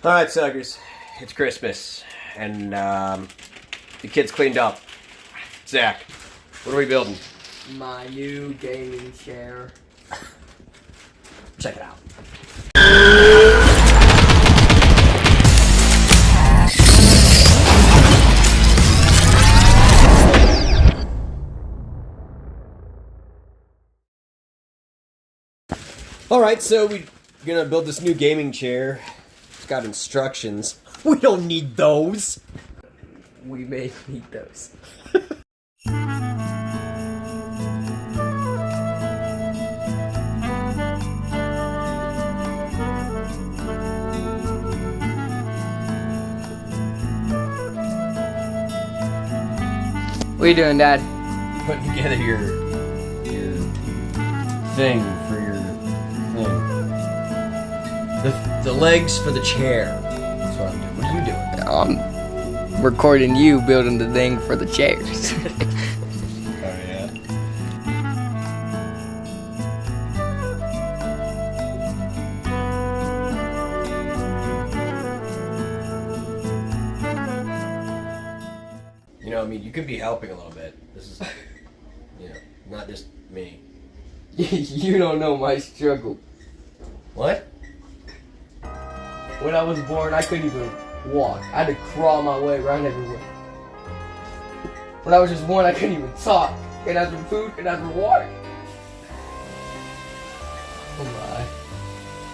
Alright, suckers. It's Christmas. And, the kids cleaned up. Zach, what are we building? My new gaming chair. Check it out. Alright, so we're gonna build this new gaming chair. It's got instructions. We don't need those! We may need those. What are you doing, Dad? Putting together your thing for your thing. The legs for the chair. That's what I'm doing. What are you doing? Recording you building the thing for the chairs. Oh yeah. You know, I mean, you could be helping a little bit. This is, you know, not just me. You don't know my struggle. What? When I was born, I couldn't even walk. I had to crawl my way around everywhere. When I was just born, I couldn't even talk. Couldn't ask for food, couldn't ask for water. Oh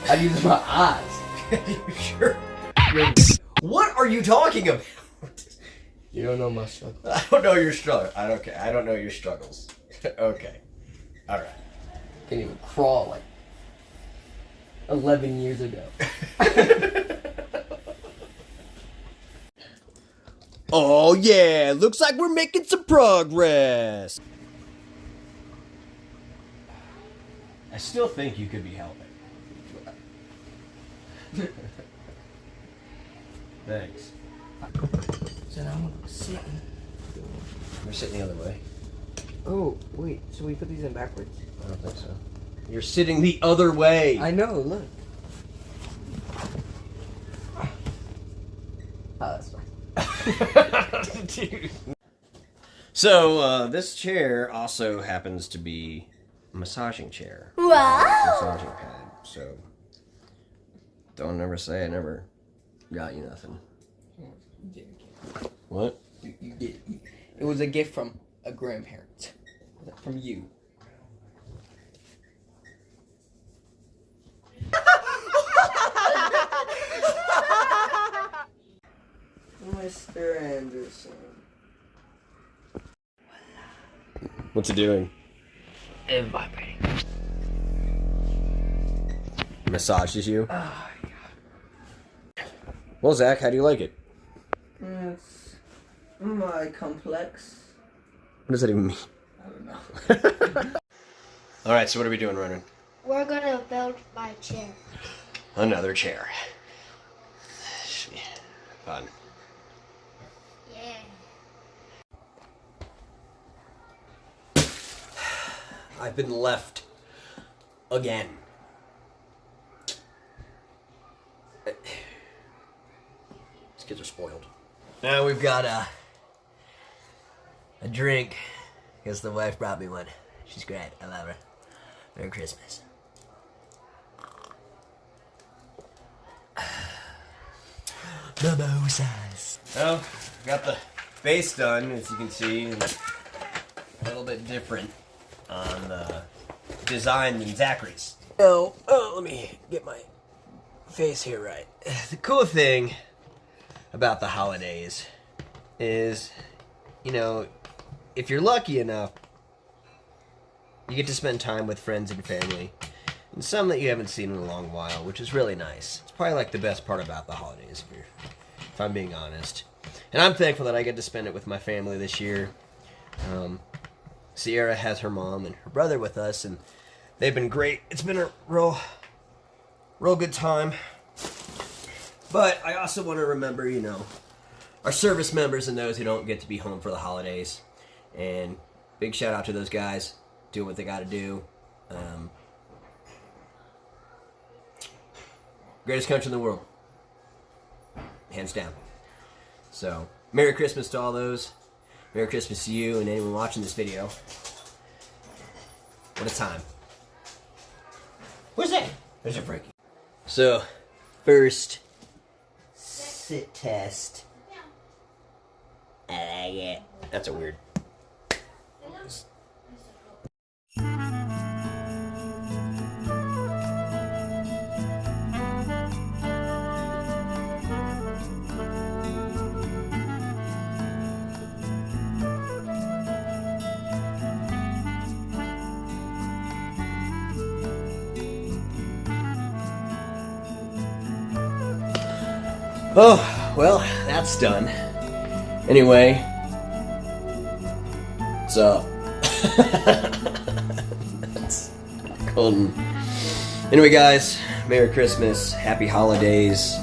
my. I use my eyes. You sure? What are you talking about? You don't know my struggle. I don't know your struggle. I don't know your struggles. Okay. Alright. Can't even crawl like 11 years ago. Oh yeah, looks like we're making some progress. I still think you could be helping. Thanks. So now I'm sitting. We're sitting the other way. Oh, wait, so we put these in backwards? I don't think so. You're sitting the other way. I know, look. Oh, that's fine. Dude. So, this chair also happens to be a massaging chair. Wow! Massaging pad. So, don't ever say I never got you nothing. What? You did. It was a gift from a grandparent. From you. Mr. Anderson. What's it doing? It's vibrating. Massages you? Oh, yeah. Well, Zach, how do you like it? It's my complex. What does that even mean? I don't know. Alright, so what are we doing, Ronan? We're gonna build my chair. Another chair. Should be fun. Yeah. I've been left again. These kids are spoiled. Now we've got a drink because the wife brought me one. She's great. I love her. Merry Christmas. Mimosas. Well, got the base done, as you can see, and a little bit different on the design than Zachary's. Oh, let me get my face here right. The cool thing about the holidays is, you know, if you're lucky enough, you get to spend time with friends and family, and some that you haven't seen in a long while, which is really nice. It's probably like the best part about the holidays, if I'm being honest. And I'm thankful that I get to spend it with my family this year. Sierra has her mom and her brother with us, and they've been great. It's been a real good time. But I also want to remember, you know, our service members and those who don't get to be home for the holidays. And big shout out to those guys doing what they got to do. Greatest country in the world. hands down. So, Merry Christmas to all those. Merry Christmas to you and anyone watching this video. What a time. Where's that? There's a Frankie. So, first sit test. I like it. That's a weird. Oh, well, that's done. Anyway, what's up? That's Colton. Anyway, guys, Merry Christmas, Happy Holidays.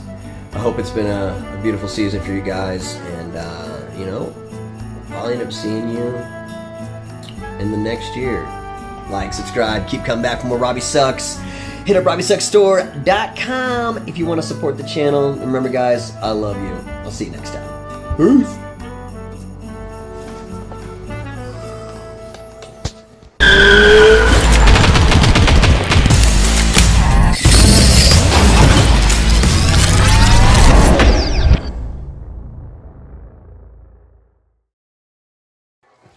I hope it's been a beautiful season for you guys, and you know, I'll end up seeing you in the next year. Like, subscribe, keep coming back for more Robbie Sucks. Hit up RobbieSucksStore.com if you want to support the channel. And remember, guys, I love you. I'll see you next time. Peace.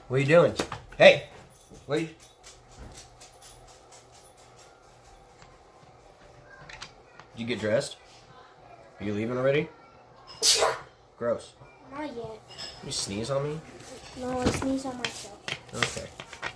What are you doing? Hey, wait. Did you get dressed? Are you leaving already? Gross. Not yet. You sneeze on me? No, I sneeze on myself. Okay.